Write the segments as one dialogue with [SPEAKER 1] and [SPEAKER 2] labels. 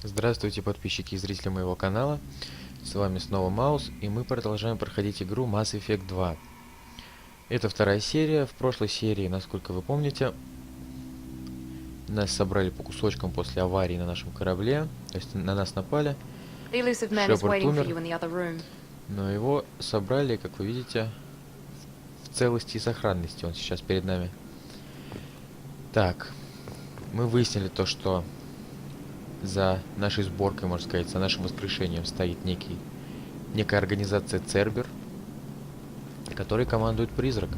[SPEAKER 1] Здравствуйте, подписчики и зрители моего канала. С вами снова Маус, и мы продолжаем проходить игру Mass Effect 2. Это вторая серия. В прошлой серии, насколько вы помните, нас собрали по кусочкам после аварии на нашем корабле. То есть на нас напали. Шепард умер, но его собрали, как вы видите, в целости и сохранности. Он сейчас перед нами. Так, мы выяснили то, что за нашей сборкой, можно сказать, за нашим воскрешением стоит некая организация Цербер, которой командует призрак.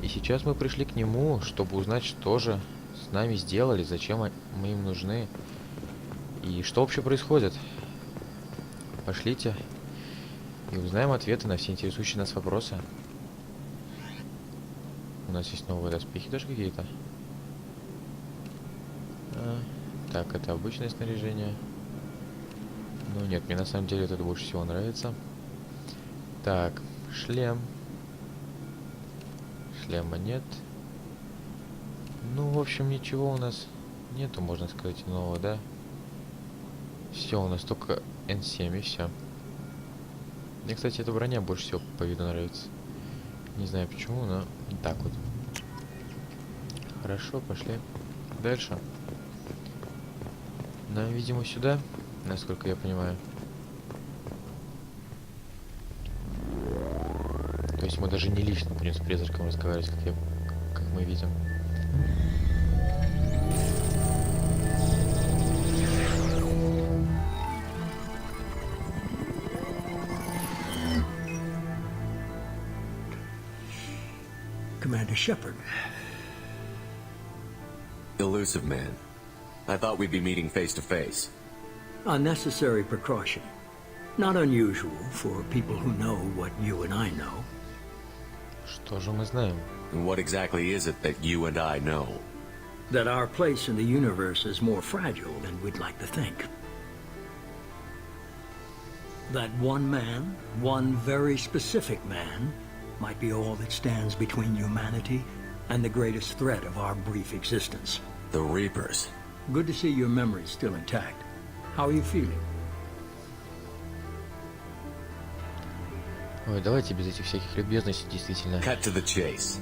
[SPEAKER 1] И сейчас мы пришли к нему, чтобы узнать, что же с нами сделали, зачем мы им нужны и что вообще происходит. Пошлите и узнаем ответы на все интересующие нас вопросы. У нас есть новые доспехи даже какие-то. Так, это обычное снаряжение. Ну нет, мне на самом деле это больше всего нравится. Так, шлем. Шлема нет. Ну, в общем, ничего у нас нету, можно сказать, нового, да? Все, у нас только N7 и все. Мне, кстати, эта броня больше всего по виду нравится. Не знаю почему, но так вот. Хорошо, пошли дальше. Нам, видимо, сюда, насколько я понимаю. То есть мы даже не лично будем с призраком разговаривать, как мы видим.
[SPEAKER 2] Commander Shepard.
[SPEAKER 3] Elusive man. I thought we'd be meeting face to face.
[SPEAKER 2] Unnecessary precaution. Not unusual for people who know what you and I know.
[SPEAKER 1] Что же мы знаем?
[SPEAKER 3] And what exactly is it that you and I know?
[SPEAKER 2] That our place in the universe is more fragile than we'd like to think. That one man, one very specific man, might be all that stands between humanity and the greatest threat of our brief existence.
[SPEAKER 3] The Reapers.
[SPEAKER 2] Good to see your memory's still intact. How are you feeling?
[SPEAKER 1] Ой, давайте без этих всяких любезностей, действительно.
[SPEAKER 3] Cut to the chase.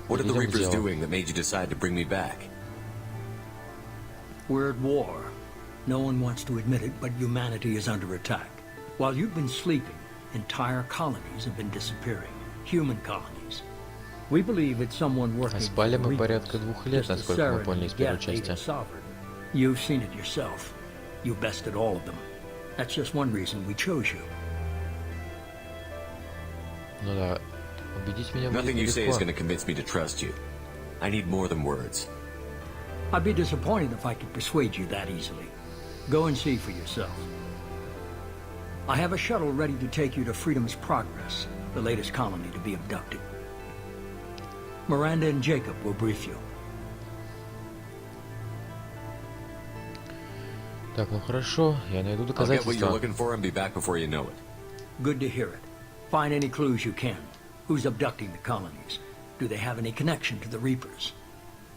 [SPEAKER 3] What are the Reapers doing that made you decide to bring me back?
[SPEAKER 2] We're at war. No one wants to admit it, but humanity is under attack. While you've been sleeping, entire colonies have been disappearing. Human colonies. We believe it's someone working.
[SPEAKER 1] Спали мы порядка 2 лет, насколько мы поняли из первой части.
[SPEAKER 2] You've seen it yourself. You bested all of them. That's just one reason we chose you.
[SPEAKER 1] Ну да, убедить меня будет
[SPEAKER 3] Nothing you say is
[SPEAKER 1] легко.
[SPEAKER 3] going to convince me to trust you. I need more than words.
[SPEAKER 2] I'd be disappointed if I could persuade you that easily. Go and see for yourself. I have a shuttle ready to take you to Freedom's Progress, the latest colony to be abducted. Miranda and Jacob will brief you.
[SPEAKER 1] Так, ну хорошо, я найду
[SPEAKER 3] I'll get what you're
[SPEAKER 1] доказательства.
[SPEAKER 3] looking for and be back before you know it.
[SPEAKER 2] Good to hear it. Find any clues you can. Who's abducting the colonies? Do they have any connection to the Reapers?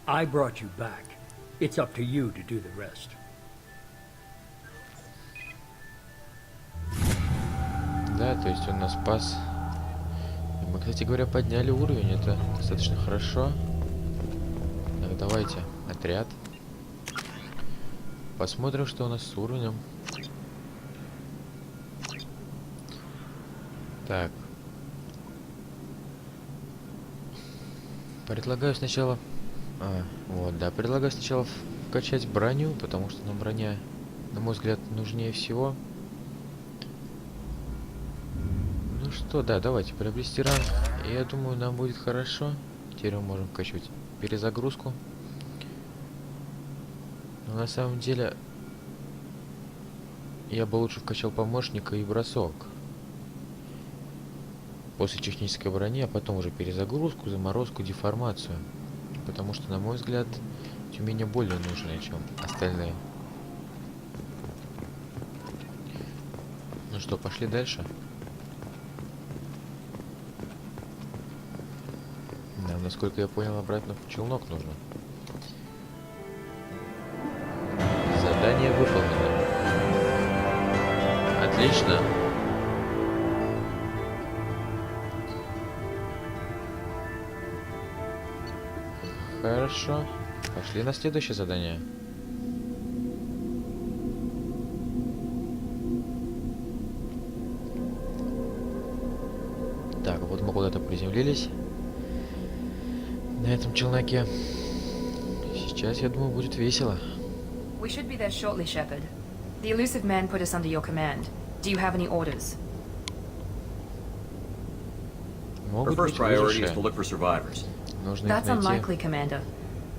[SPEAKER 2] I brought you back. It's up to you to do the rest.
[SPEAKER 1] Да, то есть он нас спас. И мы, кстати говоря, подняли уровень, это достаточно хорошо. Так, давайте, отряд. Посмотрим, что у нас с уровнем. Так. Предлагаю сначала... вот, да, предлагаю сначала вкачать броню, потому что нам броня, на мой взгляд, нужнее всего. Ну что, да, давайте приобрести ранг. И я думаю, нам будет хорошо. Теперь мы можем вкачивать перезагрузку. Но на самом деле я бы лучше вкачал помощника и бросок. После технической брони, а потом уже перезагрузку, заморозку, деформацию. Потому что, на мой взгляд, эти умения более нужные, чем остальные. Ну что, пошли дальше. Нам, насколько я понял, обратно в челнок нужно. Задание выполнено. Отлично. Хорошо. Пошли на следующее задание. Так, вот мы куда-то приземлились. На этом челноке. Сейчас, я думаю, будет весело.
[SPEAKER 4] We should be there shortly, Shepard. The elusive man put us under your command. Do you have any orders?
[SPEAKER 3] Our
[SPEAKER 1] Могут
[SPEAKER 3] first
[SPEAKER 1] быть
[SPEAKER 3] priority is to
[SPEAKER 1] выжившие.
[SPEAKER 3] look for survivors.
[SPEAKER 1] Нужно их
[SPEAKER 4] That's
[SPEAKER 1] найти.
[SPEAKER 4] unlikely, Commander.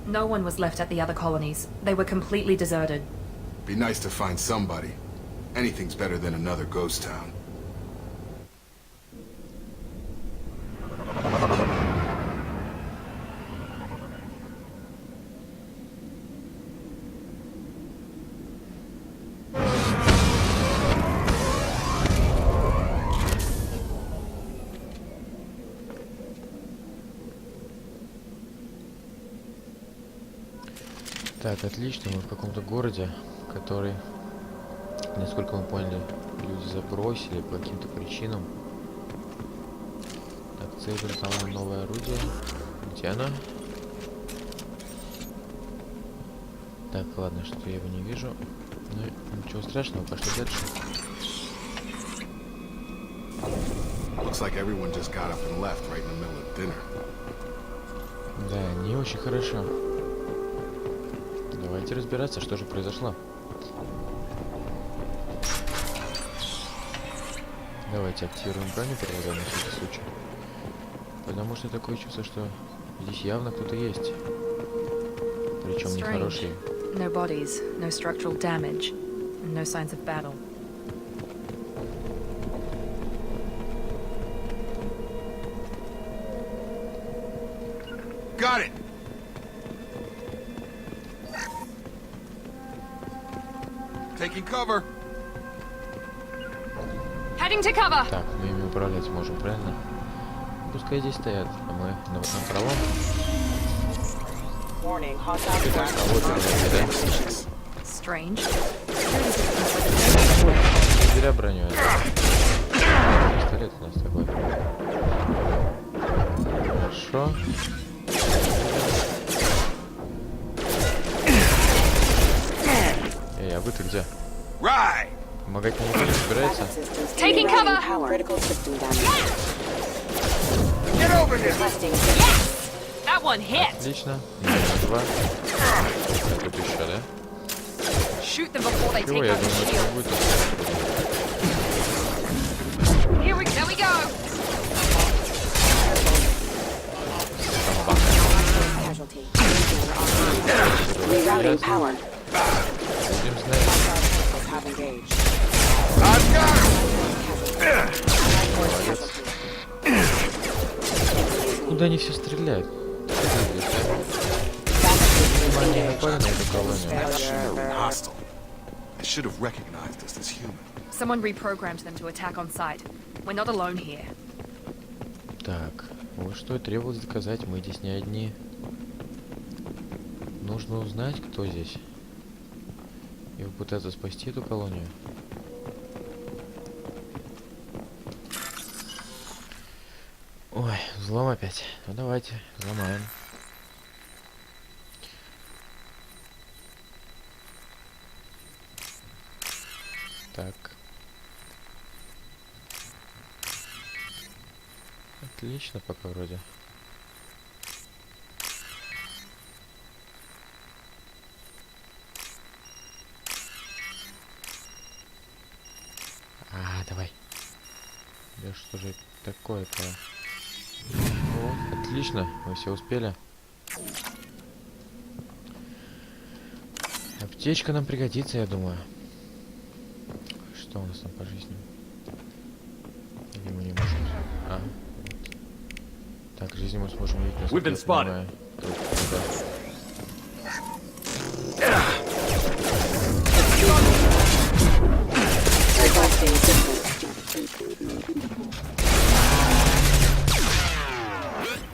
[SPEAKER 4] No one was left at the other colonies. They were completely deserted.
[SPEAKER 5] Be nice to find somebody. Anything's better than another ghost town.
[SPEAKER 1] Так, отлично, мы в каком-то городе, который, насколько мы поняли, люди забросили по каким-то причинам. Так, цель, там новое орудие. Где оно? Так, ладно, что я его не вижу. Ну, ничего страшного, пошли дальше.
[SPEAKER 5] Looks like everyone just got up and left right in the middle of dinner.
[SPEAKER 1] Да, не очень хорошо. Давайте разбираться, что же произошло. Давайте активируем бронепровода на всякий случай. Потому что такое чувство, что здесь явно кто-то есть. Причем нехороший.
[SPEAKER 4] No bodies, no structural damage, and no signs of battle.
[SPEAKER 5] Got it! Taking cover.
[SPEAKER 4] Heading to cover!
[SPEAKER 1] Так, мы ими управлять можем, правильно? Пускай здесь стоят, а мы на пролом.
[SPEAKER 6] Warning, hostile
[SPEAKER 1] Так, а вот и да?
[SPEAKER 4] Strange.
[SPEAKER 1] Зря броню. Пистолет у нас такой. Хорошо. Эй, а вы-то где?
[SPEAKER 5] Right!
[SPEAKER 1] Помогать мне никто не собирается?
[SPEAKER 4] Taking cover!
[SPEAKER 6] Critical system damage.
[SPEAKER 5] Get over here!
[SPEAKER 6] Testing.
[SPEAKER 4] That one hit!
[SPEAKER 1] Отлично. Минус 2. Так, тут еще, да?
[SPEAKER 4] Shoot them before they
[SPEAKER 1] Чего,
[SPEAKER 4] take
[SPEAKER 1] я
[SPEAKER 4] out the
[SPEAKER 1] думаю, это не
[SPEAKER 4] shield.
[SPEAKER 1] будет.
[SPEAKER 4] There we go!
[SPEAKER 6] Casualty. Rerouting power.
[SPEAKER 1] Будем знать.
[SPEAKER 6] Vessels have engaged.
[SPEAKER 5] I've got
[SPEAKER 1] Куда они все стреляют? Они напали на эту колонию.
[SPEAKER 5] him! Hostile. I should have recognized us as human.
[SPEAKER 4] Someone reprogrammed them to attack on sight. We're not alone here.
[SPEAKER 1] Так, вот что и требовалось доказать, мы здесь не одни. Нужно узнать, кто здесь. И попытаться спасти эту колонию. Ой, взлом опять. Ну давайте, взломаем. Так. Отлично пока вроде. Давай. Да что же такое-то? О, отлично, мы все успели. Аптечка нам пригодится, я думаю. Что у нас там по жизни? Или мы не можем? А, вот. Так, жизнь мы сможем видеть.
[SPEAKER 3] We've been spotted.
[SPEAKER 6] Requesting assistance.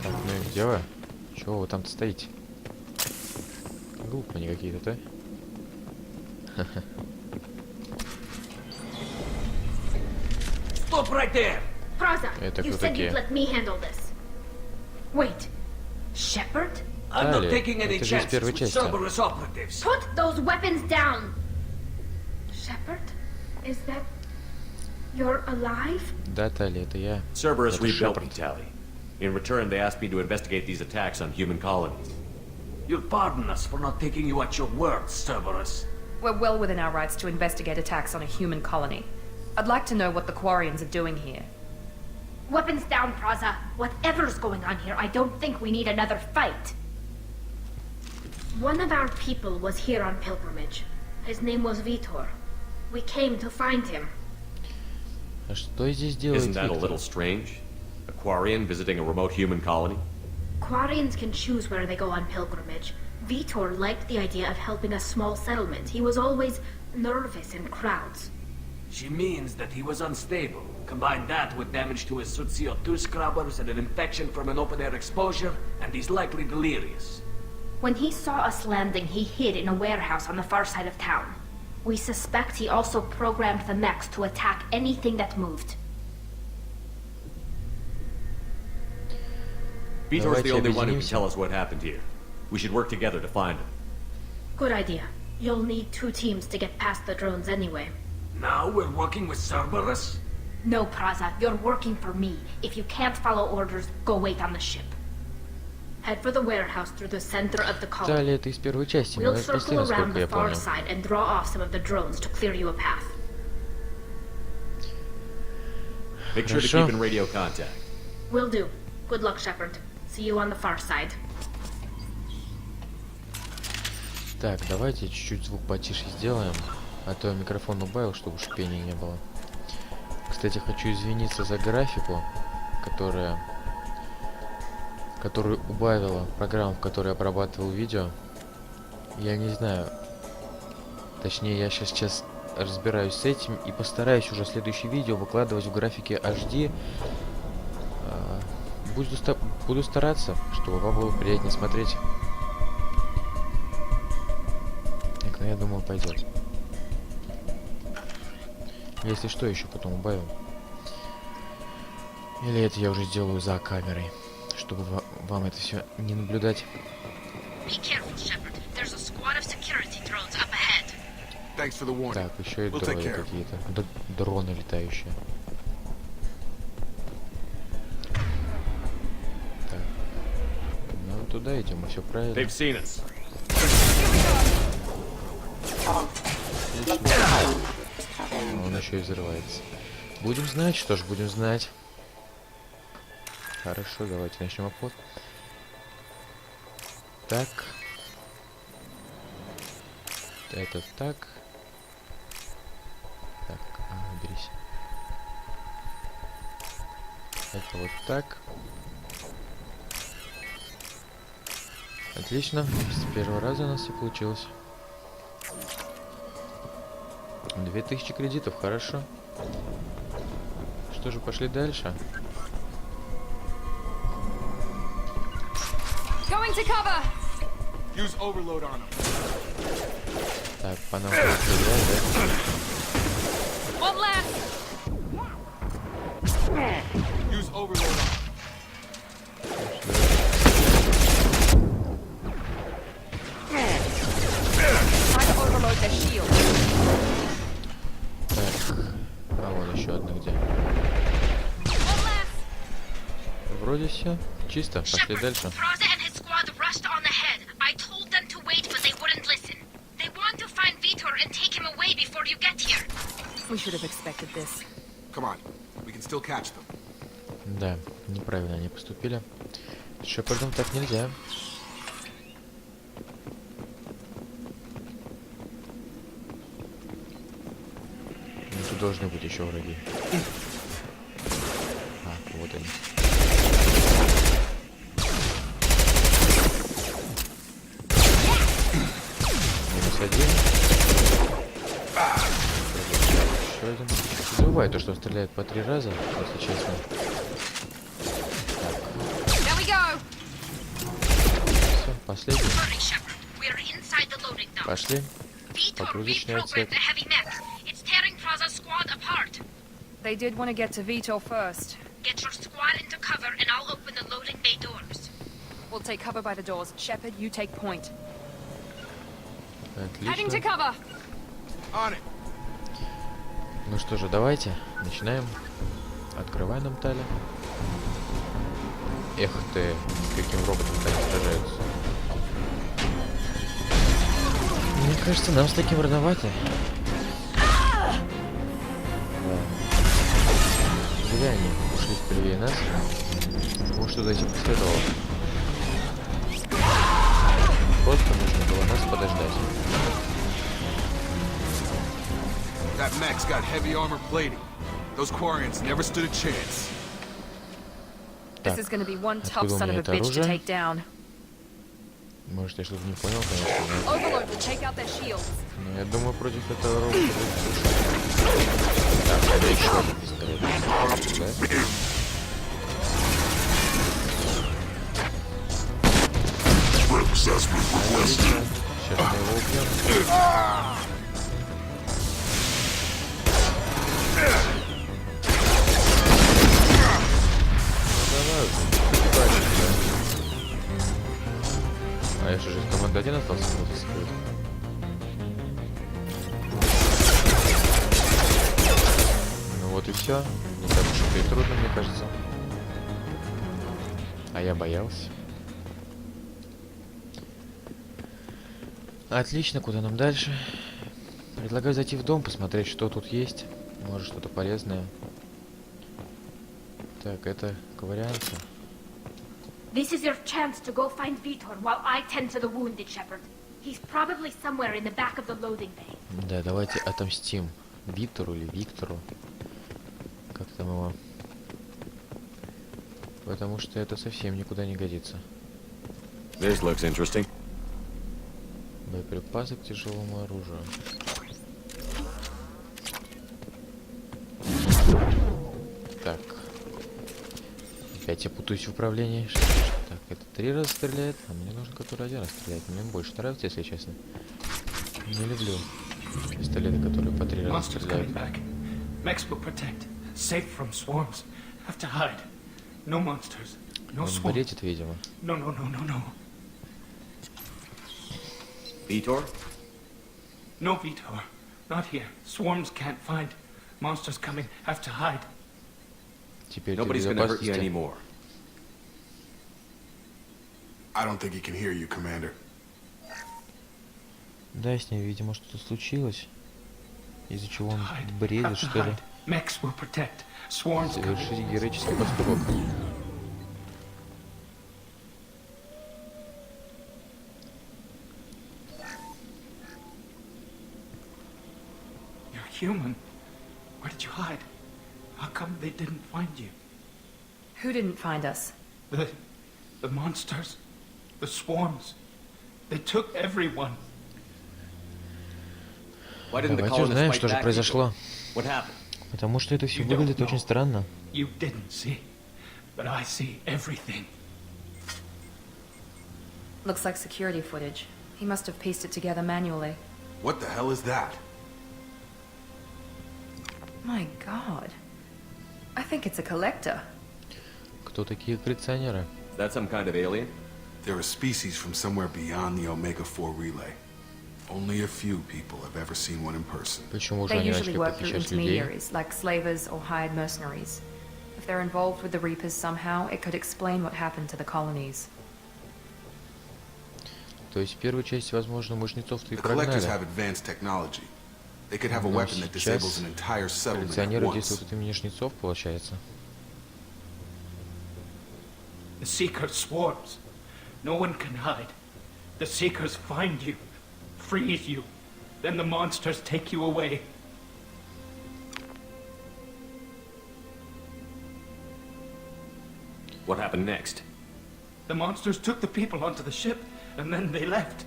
[SPEAKER 1] Так, ну и где вы? Чего вы там-то стоите? Глупо они какие-то, да?
[SPEAKER 7] Stop right there!
[SPEAKER 8] Praza,
[SPEAKER 1] Это
[SPEAKER 8] you
[SPEAKER 1] кто
[SPEAKER 8] said
[SPEAKER 1] такие?
[SPEAKER 8] you'd let me handle this. Wait, Shepard?
[SPEAKER 7] I'm not
[SPEAKER 1] Далее,
[SPEAKER 7] taking any
[SPEAKER 1] это же из
[SPEAKER 7] chances
[SPEAKER 1] первой
[SPEAKER 7] with
[SPEAKER 1] части.
[SPEAKER 7] Cerberus operatives.
[SPEAKER 8] Put those weapons down! Shepard? Is that... You're alive?
[SPEAKER 1] Да, Тали, это я.
[SPEAKER 3] Cerberus
[SPEAKER 1] Это
[SPEAKER 3] rebuilt me,
[SPEAKER 1] Шепард.
[SPEAKER 3] Tally. In return, they asked me to investigate these attacks on human colonies.
[SPEAKER 7] You'll pardon us for not taking you at your word, Cerberus.
[SPEAKER 4] We're well within our rights to investigate attacks on a human colony. I'd like to know what the Quarians are doing here.
[SPEAKER 8] Weapons down, Praza. Whatever's going on here, I don't think we need another fight. One of our people was here on pilgrimage. His name was Vitor. We came to find him.
[SPEAKER 1] А что здесь делает
[SPEAKER 3] Isn't that a
[SPEAKER 1] Виктор?
[SPEAKER 3] little strange? A Quarian visiting a remote human colony?
[SPEAKER 8] Quarians can choose where they go on pilgrimage. Vitor liked the idea of helping a small settlement. He was always nervous in crowds.
[SPEAKER 7] She means that he was unstable. Combine that with damage to his CO2 scrubbers and an infection from an open-air exposure, and he's likely delirious.
[SPEAKER 8] When he saw us landing, he hid in a warehouse on the far side of town. We suspect he also programmed the mechs to attack anything that moved.
[SPEAKER 3] Vitor's the
[SPEAKER 1] Давайте
[SPEAKER 3] only one who can
[SPEAKER 1] объединимся.
[SPEAKER 3] tell us what happened here. We should work together to find him.
[SPEAKER 8] Good idea. You'll need 2 teams to get past the drones anyway.
[SPEAKER 7] Now we're working with Cerberus?
[SPEAKER 8] No, Praza, you're working for me. If you can't follow orders, go wait on the ship. Head for the warehouse through the center of the colony.
[SPEAKER 1] Тали, это из первой части. Мы
[SPEAKER 8] We'll
[SPEAKER 1] вас спасли,
[SPEAKER 8] circle around
[SPEAKER 1] насколько я
[SPEAKER 8] the far
[SPEAKER 1] понял.
[SPEAKER 8] side and draw off some of the drones to clear you a path.
[SPEAKER 3] Make sure to
[SPEAKER 1] Хорошо.
[SPEAKER 3] keep in radio contact.
[SPEAKER 8] Will do. Good luck, Shepard. See you on the far side.
[SPEAKER 1] Так, давайте чуть-чуть звук потише сделаем. А то я микрофон убавил, чтобы шипения не было. Кстати, хочу извиниться за графику, которую убавила программа, в которой я обрабатывал видео. Я не знаю. Точнее, я сейчас разбираюсь с этим и постараюсь уже следующее видео выкладывать в графике HD. Буду стараться, чтобы вам было приятнее смотреть. Так, ну я думаю, пойдет. Если что, еще потом убавим. Или это я уже сделаю за камерой, чтобы вам это все не наблюдать.
[SPEAKER 8] Be careful, Shepard. There's a squad of security drones up ahead.
[SPEAKER 5] Thanks for the warning.
[SPEAKER 1] Так, еще и
[SPEAKER 5] We'll take
[SPEAKER 1] дроны
[SPEAKER 5] care.
[SPEAKER 1] какие-то. Дроны летающие. Так. Ну, туда идем, и все правильно.
[SPEAKER 3] They've seen us.
[SPEAKER 1] Он еще и взрывается. Будем знать, что ж, будем знать. Хорошо, давайте начнем обход. Так. Это так. Так, уберись. Это вот так. Отлично. С первого раза у нас все получилось. 2000 кредитов, хорошо. Что же, пошли дальше.
[SPEAKER 4] Going to cover!
[SPEAKER 5] Use overload on him.
[SPEAKER 1] Так, по нам будет стрелять, да?
[SPEAKER 4] One left!
[SPEAKER 5] Use overload on him.
[SPEAKER 4] Try to overload their shield.
[SPEAKER 1] Так, а вон еще одна где.
[SPEAKER 4] One left!
[SPEAKER 1] Вроде все. Чисто, пошли дальше.
[SPEAKER 8] Praza and his squad rushed on ahead. I told them to wait, but they wouldn't listen. They want to find Vitor and take him away before you get here.
[SPEAKER 4] We should have expected this.
[SPEAKER 5] Come on. We can still catch them.
[SPEAKER 1] Да, неправильно они поступили. С Шепардом так нельзя. Ну, тут должны быть еще враги. А, вот они. Минус один. Еще один. Не забывай то, что он стреляет по 3 раза, если честно.
[SPEAKER 4] There we go!
[SPEAKER 1] Все, последний.
[SPEAKER 8] Hurry, Shepard. We're inside the loading dock.
[SPEAKER 1] Пошли.
[SPEAKER 8] Vitor
[SPEAKER 1] Погрузочный
[SPEAKER 8] reprogrammed
[SPEAKER 1] отсек.
[SPEAKER 8] the heavy mech. It's tearing Praza's squad apart.
[SPEAKER 4] They did want to get to Vito first.
[SPEAKER 8] Get your squad into cover and I'll open the loading bay doors.
[SPEAKER 4] We'll take cover by the doors. Shepard, you take point. Heading to
[SPEAKER 1] Отлично.
[SPEAKER 4] cover.
[SPEAKER 5] On it.
[SPEAKER 1] Ну что же, давайте начинаем. Открывай нам, Таля. Эх ты, с каким роботом-то они сражаются. Мне кажется, нам с таким рановато. Да. Зря они ушли впереди нас. Может, туда идти последовало. Просто нужно было нас подождать.
[SPEAKER 5] That mech's got heavy armor plating. Those Quarians never stood a chance.
[SPEAKER 4] This is going to be one tough
[SPEAKER 1] откуда у
[SPEAKER 4] son of
[SPEAKER 1] меня
[SPEAKER 4] a
[SPEAKER 1] это
[SPEAKER 4] bitch to
[SPEAKER 1] оружие?
[SPEAKER 4] take down.
[SPEAKER 1] Может, я что-то не понял, конечно, но...
[SPEAKER 4] Overlord will take out their shields.
[SPEAKER 1] Но я думаю, против этого робота будет слушать. Так, это еще один пистолет. Да? Отлично. Сейчас мы его убьем. Ну давай уже. А я что же, команда 1 остался кто-то скрыт? Ну вот и все. Не так уж это и трудно, мне кажется. А я боялся. Отлично, куда нам дальше? Предлагаю зайти в дом, посмотреть, что тут есть. Может, что-то полезное. Так, это ковыряется.
[SPEAKER 8] This is your chance to go find Vitor while I tend to the wounded Shepard. He's probably somewhere in the back of the loading bay.
[SPEAKER 1] Да, давайте отомстим Виктору или Виктору. Как там его? Потому что это совсем никуда не годится.
[SPEAKER 3] This looks interesting.
[SPEAKER 1] Боеприпасы к тяжелому оружию. Так. Опять я путаюсь в управлении. Так, это 3 раза стреляет, а мне нужен который 1 раз стреляет. Мне больше нравится, если честно. Не люблю пистолеты, которые по 3 раза
[SPEAKER 2] Monsters
[SPEAKER 1] стреляют.
[SPEAKER 2] coming back. Mechs will protect. Safe from swarms. Have to hide. No monsters. No
[SPEAKER 1] Он
[SPEAKER 2] swarms.
[SPEAKER 1] бредит, видимо.
[SPEAKER 2] No, no, no, no, no.
[SPEAKER 3] Vitor?
[SPEAKER 2] No Vitor. Not here. Swarms can't find. Monsters coming. Have to hide.
[SPEAKER 1] Теперь ты в
[SPEAKER 3] Nobody's gonna hurt you
[SPEAKER 1] безопасности.
[SPEAKER 3] anymore.
[SPEAKER 5] I don't think he can hear you, Commander.
[SPEAKER 1] Да, с ним, видимо, что-то случилось. Из-за чего он
[SPEAKER 2] Hide.
[SPEAKER 1] бредит,
[SPEAKER 2] Have to
[SPEAKER 1] что ли.
[SPEAKER 2] hide. Mechs will protect. Swarms coming.
[SPEAKER 1] Совершить героический поступок.
[SPEAKER 2] You're human. Where did you hide? How come they didn't find you?
[SPEAKER 4] Who didn't find us?
[SPEAKER 2] The monsters. The swarms. They took everyone.
[SPEAKER 3] Why didn't the
[SPEAKER 1] Давайте
[SPEAKER 3] colonists
[SPEAKER 1] узнаем,
[SPEAKER 3] fight
[SPEAKER 1] что же
[SPEAKER 3] back,
[SPEAKER 1] произошло.
[SPEAKER 3] Vitor? What happened?
[SPEAKER 1] Потому что это все
[SPEAKER 2] You don't
[SPEAKER 1] выглядит
[SPEAKER 2] know.
[SPEAKER 1] очень странно.
[SPEAKER 2] You didn't see. But I see everything.
[SPEAKER 4] Looks like security footage. He must have pieced it together manually.
[SPEAKER 5] What the hell is that?
[SPEAKER 4] My god. I think it's a collector.
[SPEAKER 1] Кто такие коллекционеры?
[SPEAKER 3] Is that some kind of alien?
[SPEAKER 5] They're a species from somewhere beyond the Omega-4 relay. Only a few people have ever seen one in person.
[SPEAKER 1] Почему же
[SPEAKER 4] They
[SPEAKER 1] они
[SPEAKER 4] usually
[SPEAKER 1] начали
[SPEAKER 4] work through
[SPEAKER 1] похищать людей?
[SPEAKER 4] intermediaries, like slavers or hired mercenaries. If they're involved with the Reapers somehow, it could explain what happened to the colonies.
[SPEAKER 1] То есть в первой части, возможно, мышнецов-то и
[SPEAKER 5] The collectors
[SPEAKER 1] прогнали.
[SPEAKER 5] have advanced technology. They could have a
[SPEAKER 1] Но
[SPEAKER 5] weapon that disables
[SPEAKER 1] сейчас
[SPEAKER 5] an entire settlement at
[SPEAKER 1] коллекционеры
[SPEAKER 5] once.
[SPEAKER 1] действуют от имени жнецов, получается.
[SPEAKER 2] The Seekers swarms. No one can hide. The Seekers find you, freeze you. Then the monsters take you away.
[SPEAKER 3] What happened next?
[SPEAKER 2] The monsters took the people onto the ship, and then they left.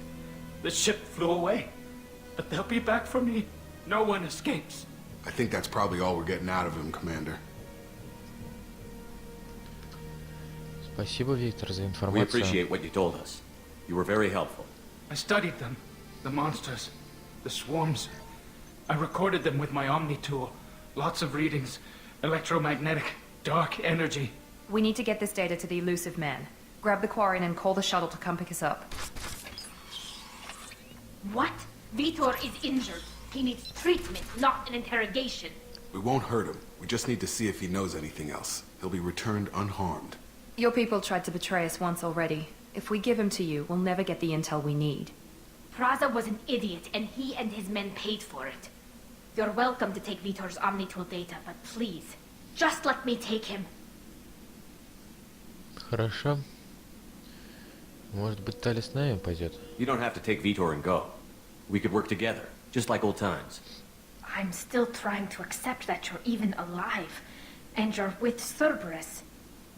[SPEAKER 2] The ship flew away. But they'll be back for me. No one escapes.
[SPEAKER 5] I think that's probably all we're getting out of him, Commander.
[SPEAKER 1] Спасибо, Виктор, за
[SPEAKER 3] We
[SPEAKER 1] информацию.
[SPEAKER 3] appreciate what you told us. You were very helpful.
[SPEAKER 2] I studied them. The monsters. The swarms. I recorded them with my Omni tool. Lots of readings.
[SPEAKER 9] Electromagnetic, dark energy.
[SPEAKER 4] We need to get this data to the elusive man. Grab the Quarian and call the shuttle to come pick us up.
[SPEAKER 8] What? Vitor is injured. He needs treatment, not an interrogation.
[SPEAKER 5] We won't hurt him. We just need to see if he knows anything else. He'll be returned unharmed.
[SPEAKER 4] Your people tried to betray us once already. If we give him to you, we'll never get the intel we need.
[SPEAKER 8] Praza was an idiot, and he and his men paid for it. You're welcome to take Vitor's Omnitool data, but please, just let me take him.
[SPEAKER 1] Хорошо. Может быть, Тали с нами пойдет?
[SPEAKER 3] You don't have to take Vitor and go. We could work together, just like old times.
[SPEAKER 8] I'm still trying to accept that you're even alive, and you're with Cerberus.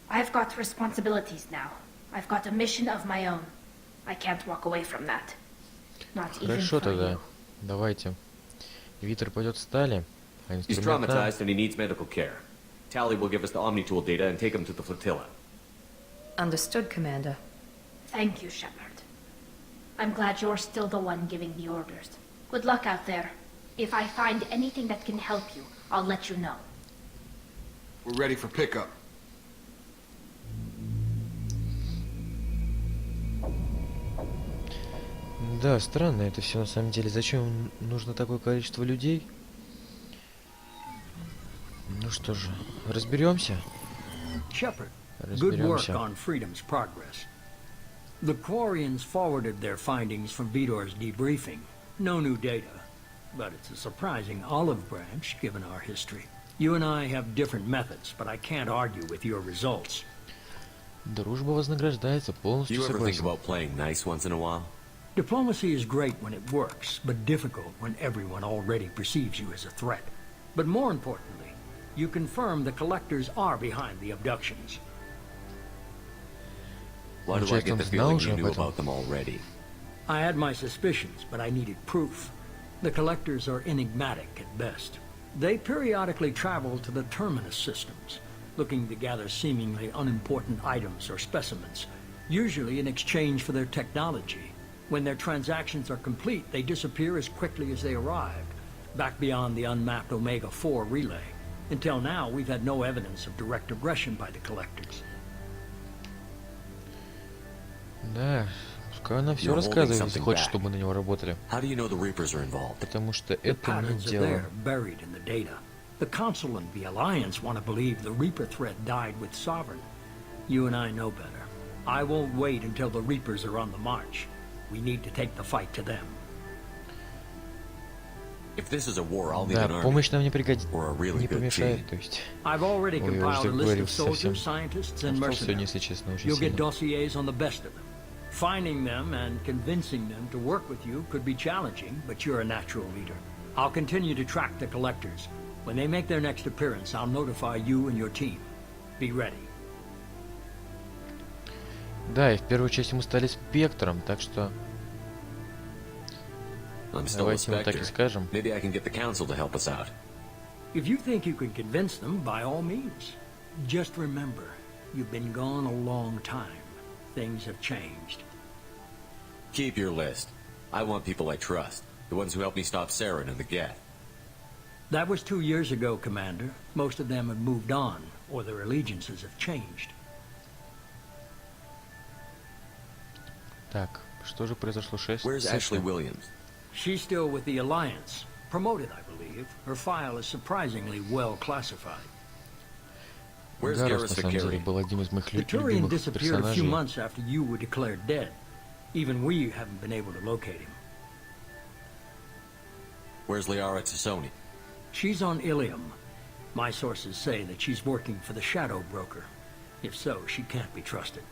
[SPEAKER 8] I've got responsibilities now. I've got a mission of my own. I can't walk away from that. Not even
[SPEAKER 1] Хорошо
[SPEAKER 8] for
[SPEAKER 1] тогда.
[SPEAKER 8] you.
[SPEAKER 1] Давайте. Витер пойдет с Тали, а
[SPEAKER 3] He's
[SPEAKER 1] инструмент нам.
[SPEAKER 3] traumatized and he needs medical care. Tally will give us the Omnitool data and take him to the flotilla.
[SPEAKER 4] Understood, Commander.
[SPEAKER 8] Thank you, Shepard. I'm glad you're still the one giving the orders. Good luck out there. If I find anything that can help you, I'll let you know.
[SPEAKER 5] We're ready for pickup.
[SPEAKER 1] Да, странно это все на самом деле. Зачем нужно такое количество людей? Ну что же, разберемся.
[SPEAKER 2] Shepard, good work
[SPEAKER 1] Разберемся.
[SPEAKER 2] on Freedom's progress. The Quarians forwarded their findings from Vitor's debriefing. No new data, but it's a surprising olive branch given our history. You and I have different methods, but I can't argue with your results.
[SPEAKER 1] Дружба вознаграждается, полностью
[SPEAKER 3] You ever think
[SPEAKER 1] согласен.
[SPEAKER 3] about playing nice once in a while?
[SPEAKER 2] Diplomacy is great when it works, but difficult when everyone already perceives you as a threat. But more importantly, you confirm the collectors are behind the abductions.
[SPEAKER 3] Why do I
[SPEAKER 1] Получается,
[SPEAKER 3] get
[SPEAKER 1] он
[SPEAKER 3] the
[SPEAKER 1] знал
[SPEAKER 3] feeling
[SPEAKER 1] уже
[SPEAKER 3] you
[SPEAKER 1] об
[SPEAKER 3] knew
[SPEAKER 1] этом?
[SPEAKER 3] about them already?
[SPEAKER 2] I had my suspicions, but I needed proof. The collectors are enigmatic at best. They periodically travel to the terminus systems, looking to gather seemingly unimportant items or specimens, usually in exchange for their technology. When their transactions are complete, they disappear as quickly as they arrived, back beyond the unmapped Omega-4 relay. Until now, we've had no evidence of direct aggression by the collectors.
[SPEAKER 1] Да, пускай она все
[SPEAKER 3] You're holding
[SPEAKER 1] рассказывает, если
[SPEAKER 3] something
[SPEAKER 1] хочет,
[SPEAKER 3] back.
[SPEAKER 1] чтобы мы на него работали.
[SPEAKER 3] How do you know the Reapers are involved?
[SPEAKER 1] Потому что
[SPEAKER 2] The
[SPEAKER 1] это не
[SPEAKER 2] patterns are
[SPEAKER 1] дело.
[SPEAKER 2] there, buried in the data. The Council and the Alliance want to believe the Reaper threat died with Sovereign. You and I know better. I won't wait until the Reapers are on the march. We need to take the fight to them.
[SPEAKER 3] If this is a war, I'll need
[SPEAKER 1] Да,
[SPEAKER 3] an army.
[SPEAKER 1] помощь нам не пригодится,
[SPEAKER 3] Or a really
[SPEAKER 1] не
[SPEAKER 3] good
[SPEAKER 1] помешает,
[SPEAKER 3] team.
[SPEAKER 1] то есть.
[SPEAKER 2] I've already
[SPEAKER 1] Ой, я
[SPEAKER 2] compiled
[SPEAKER 1] уже
[SPEAKER 2] a list of
[SPEAKER 1] договорился совсем.
[SPEAKER 2] soldiers, scientists, and
[SPEAKER 1] Устал сегодня,
[SPEAKER 2] mercenaries.
[SPEAKER 1] если честно, очень
[SPEAKER 2] You'll get
[SPEAKER 1] сильно.
[SPEAKER 2] dossiers on the best of them. Finding them and convincing them to work with you could be challenging, but you're a natural leader. I'll continue to track the collectors. When they make their next appearance, I'll notify you and your team. Be ready.
[SPEAKER 1] Да, и в первую часть мы стали спектром, так что
[SPEAKER 3] I'm still a
[SPEAKER 1] давайте вот так и
[SPEAKER 3] Spectre.
[SPEAKER 1] скажем.
[SPEAKER 3] Maybe I can get the Council to help us out.
[SPEAKER 2] If you think you can convince them, by all means. Just remember, you've been gone a long time. Things have changed.
[SPEAKER 3] Keep your list. I want people I trust. The ones who helped me stop Saren and the Geth.
[SPEAKER 2] That was 2 years ago, Commander. Most of them have moved on, or their allegiances have changed.
[SPEAKER 1] Так, что же произошло 6?
[SPEAKER 3] Where's Ashley Williams?
[SPEAKER 2] She's still with the Alliance. Promoted, I believe. Her file is surprisingly well classified.
[SPEAKER 3] Where's
[SPEAKER 1] Гарус, на
[SPEAKER 3] Garrus
[SPEAKER 1] самом деле,
[SPEAKER 3] Vakiri?
[SPEAKER 1] был одним из моих
[SPEAKER 2] The Turian
[SPEAKER 1] любимых
[SPEAKER 2] disappeared a few
[SPEAKER 1] персонажей.
[SPEAKER 2] months after you were declared dead. Even we haven't been able to locate him.
[SPEAKER 3] Where's Liara Tassoni?
[SPEAKER 2] She's on Ilium. My sources say that she's working for the Shadow Broker. If so, she can't be trusted.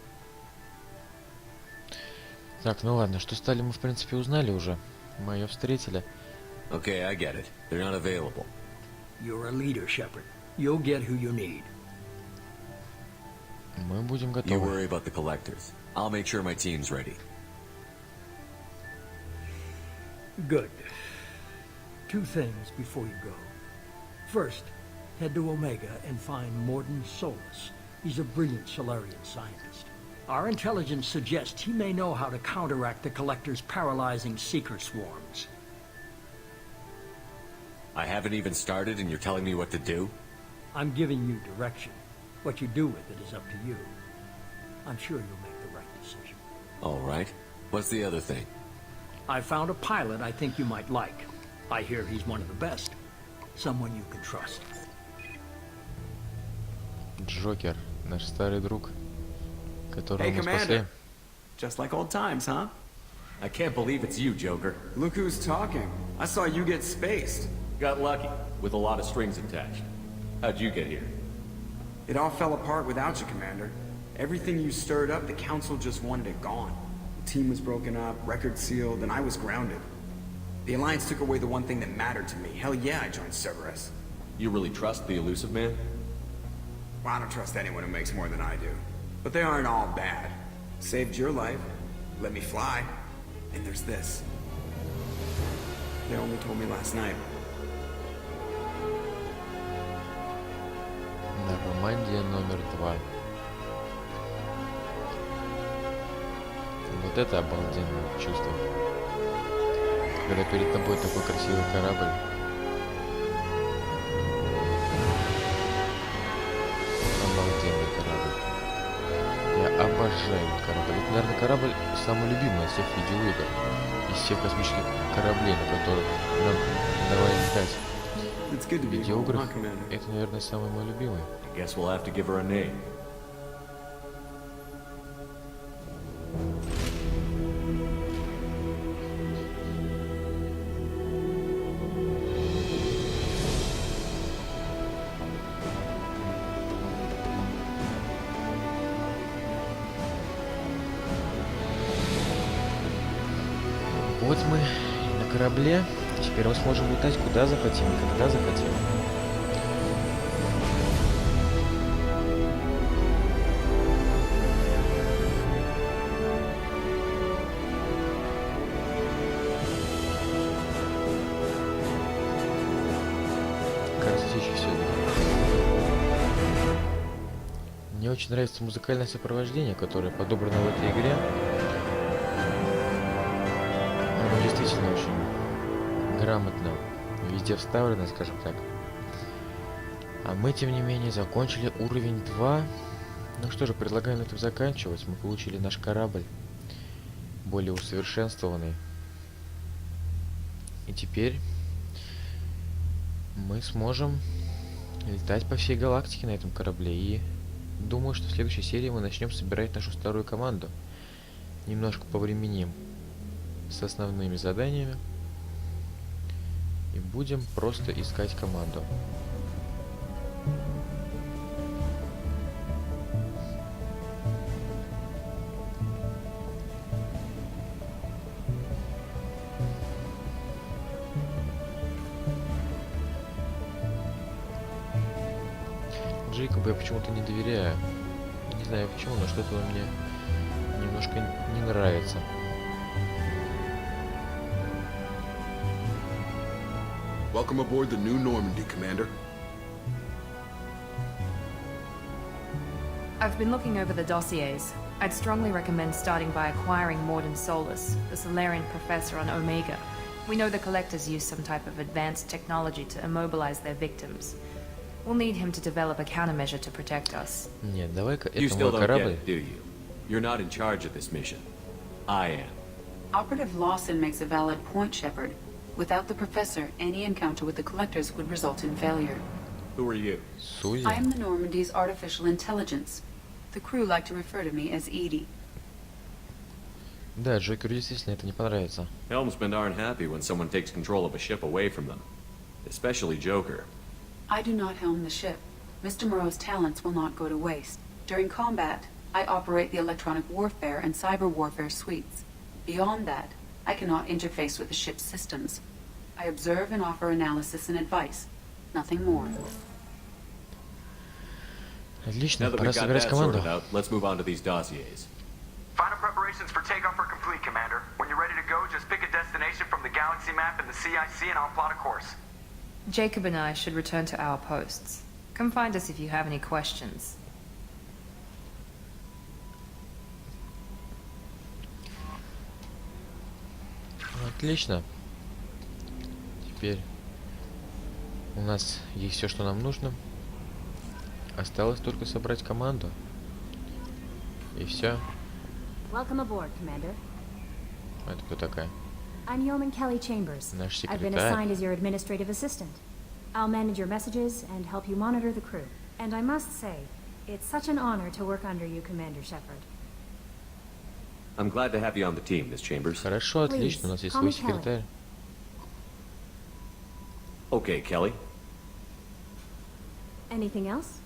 [SPEAKER 1] Так, ну ладно, что стали мы в принципе узнали уже. Мы ее встретили.
[SPEAKER 3] Okay, I get it. They're not available.
[SPEAKER 2] You're a leader, Shepard. You'll get who you need.
[SPEAKER 1] Мы будем
[SPEAKER 3] You
[SPEAKER 1] готовы.
[SPEAKER 3] worry about the collectors. I'll make sure my team's ready.
[SPEAKER 2] Good. 2 things before you go. First, head to Omega and find Morden Solus. He's a brilliant Solarian scientist. Our intelligence suggests he may know how to counteract the Collector's paralyzing seeker swarms.
[SPEAKER 3] I haven't even started and you're telling me what to do?
[SPEAKER 2] I'm giving you direction. What you do with it is up to you. I'm sure you'll make the right decision.
[SPEAKER 3] All right. What's the other thing?
[SPEAKER 2] I found a pilot I think you might like. I hear he's one of the best. Someone you can trust.
[SPEAKER 1] Джокер, наш старый друг, которого
[SPEAKER 10] Hey,
[SPEAKER 1] мы
[SPEAKER 10] Commander.
[SPEAKER 1] спасли.
[SPEAKER 10] Just like old times, huh?
[SPEAKER 3] I can't believe it's you, Joker.
[SPEAKER 10] Look who's talking. I saw you get spaced.
[SPEAKER 3] Got lucky, with a lot of strings attached. How'd you get here?
[SPEAKER 10] It all fell apart without you, Commander. Everything you stirred up, the Council just wanted it gone. The team was broken up, record sealed, and I was grounded. The Alliance took away the one thing that mattered to me. Hell yeah, I joined Cerberus.
[SPEAKER 3] You really trust the elusive man?
[SPEAKER 10] Well, I don't trust anyone who makes more than I do. But they aren't all bad. Saved your life, let me fly, and there's this. They only told me last night.
[SPEAKER 1] Нормандия номер 2. Вот это обалденное чувство. Когда перед тобой такой красивый корабль. Обалденный корабль. Я обожаю корабль. Это, наверное, корабль самый любимый из всех видеоигр. Из всех космических кораблей, на которых нам давай летать.
[SPEAKER 10] It's good to
[SPEAKER 1] В
[SPEAKER 10] be home,
[SPEAKER 1] видеоиграх
[SPEAKER 10] huh, Commander?
[SPEAKER 1] это, наверное, самый мой любимый.
[SPEAKER 3] I guess we'll have to give her a name.
[SPEAKER 1] Вот мы на корабле. Теперь мы сможем летать куда захотим и когда захотим. Красище все. Мне очень нравится музыкальное сопровождение, которое подобрано в этой игре. Оно действительно очень грамотно везде вставлено, скажем так. А мы, тем не менее, закончили уровень 2. Ну что же, предлагаю на этом заканчивать. Мы получили наш корабль, более усовершенствованный. И теперь мы сможем летать по всей галактике на этом корабле. И думаю, что в следующей серии мы начнем собирать нашу старую команду. Немножко повременим с основными заданиями. И будем просто искать команду. Джейкобу я почему-то не доверяю. Не знаю почему, но что-то он мне немножко не нравится.
[SPEAKER 5] Welcome aboard the New Normandy, Commander.
[SPEAKER 4] I've been looking over the dossiers. I'd strongly recommend starting by acquiring Morden Solus, the Solarian professor on Omega. We know the Collectors use some type of advanced technology to immobilize their victims. We'll need him to develop a countermeasure to protect us.
[SPEAKER 1] Нет, давай-ка
[SPEAKER 3] You
[SPEAKER 1] это
[SPEAKER 3] still
[SPEAKER 1] мой
[SPEAKER 3] don't get
[SPEAKER 1] корабль.
[SPEAKER 3] it, do you? You're not in charge of this mission. I am.
[SPEAKER 11] Operative Lawson makes a valid point, Shepard. Without the Professor, any encounter with the Collectors would result in failure.
[SPEAKER 3] Who are you?
[SPEAKER 1] Сузи.
[SPEAKER 11] I am the Normandy's artificial intelligence. The crew like to refer to me as Edie.
[SPEAKER 1] Да, Джокеру действительно это не понравится.
[SPEAKER 3] Helmsmen aren't happy when someone takes control of a ship away from them. Especially Joker.
[SPEAKER 11] I do not helm the ship. Mr. Moreau's talents will not go to waste. During combat, I operate the electronic warfare and cyber warfare suites. Beyond that, I cannot interface with the ship's systems. I observe and offer analysis and advice. Nothing more.
[SPEAKER 1] Отлично,
[SPEAKER 3] Now that
[SPEAKER 1] пора
[SPEAKER 3] we've got
[SPEAKER 1] собирать
[SPEAKER 3] that
[SPEAKER 1] команду.
[SPEAKER 3] sorted out, let's move on to these dossiers.
[SPEAKER 12] Final preparations for takeoff are complete, Commander. When you're ready to go, just pick a destination from the galaxy map in the CIC and I'll plot a course.
[SPEAKER 4] Jacob and I should return to our posts. Come find us if you have any questions.
[SPEAKER 1] Отлично. Теперь у нас есть все, что нам нужно. Осталось только собрать команду. И все.
[SPEAKER 13] Welcome aboard, Commander.
[SPEAKER 1] Это кто такая?
[SPEAKER 13] I'm Yeoman Kelly Chambers.
[SPEAKER 1] Наш
[SPEAKER 13] I've been
[SPEAKER 1] секретарь.
[SPEAKER 13] assigned as your administrative assistant. I'll manage your messages and help you monitor the crew. And I must say, it's such an honor to work under you, Commander Shepard.
[SPEAKER 3] I'm glad to have you on the team, Miss Chambers.
[SPEAKER 1] Хорошо, отлично, у нас есть свой секретарь.
[SPEAKER 3] Okay, Kelly.
[SPEAKER 13] Anything else?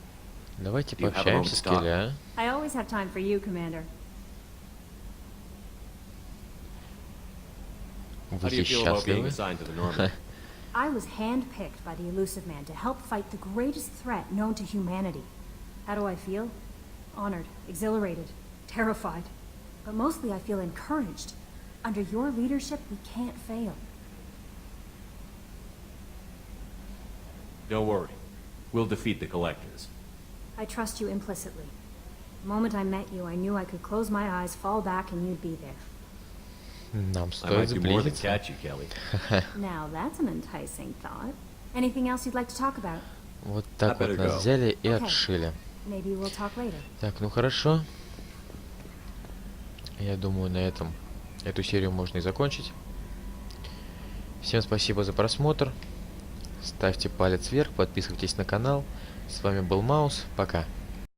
[SPEAKER 1] Давайте
[SPEAKER 3] Do you have a
[SPEAKER 1] пообщаемся
[SPEAKER 3] moment
[SPEAKER 1] с
[SPEAKER 3] to talk?
[SPEAKER 1] Келли, а?
[SPEAKER 13] I always have time for you, Commander.
[SPEAKER 3] How
[SPEAKER 1] Вы
[SPEAKER 3] do you
[SPEAKER 1] здесь
[SPEAKER 3] feel about being
[SPEAKER 1] счастливы?
[SPEAKER 3] assigned to the Normandy?
[SPEAKER 13] I was handpicked by the Elusive Man to help fight the greatest threat known to humanity. How do I feel? Honored, exhilarated, terrified. But mostly I feel encouraged. Under your leadership, we can't fail.
[SPEAKER 3] Don't worry. We'll defeat the collectors.
[SPEAKER 13] I trust you implicitly. The moment I met you, I knew I could close my eyes, fall back, and you'd be there.
[SPEAKER 1] Нам
[SPEAKER 3] I
[SPEAKER 1] стоит
[SPEAKER 3] might do more than
[SPEAKER 1] сблизиться.
[SPEAKER 3] catch you, Kelly.
[SPEAKER 13] Now that's an enticing thought. Anything else you'd like to talk about?
[SPEAKER 1] Вот так вот
[SPEAKER 3] better
[SPEAKER 1] нас
[SPEAKER 3] go.
[SPEAKER 1] взяли и
[SPEAKER 13] Okay.
[SPEAKER 1] отшили.
[SPEAKER 13] Maybe we'll talk later.
[SPEAKER 1] Так, ну хорошо. Я думаю, на этом эту серию можно и закончить. Всем спасибо за просмотр. Ставьте палец вверх, подписывайтесь на канал. С вами был Маус. Пока.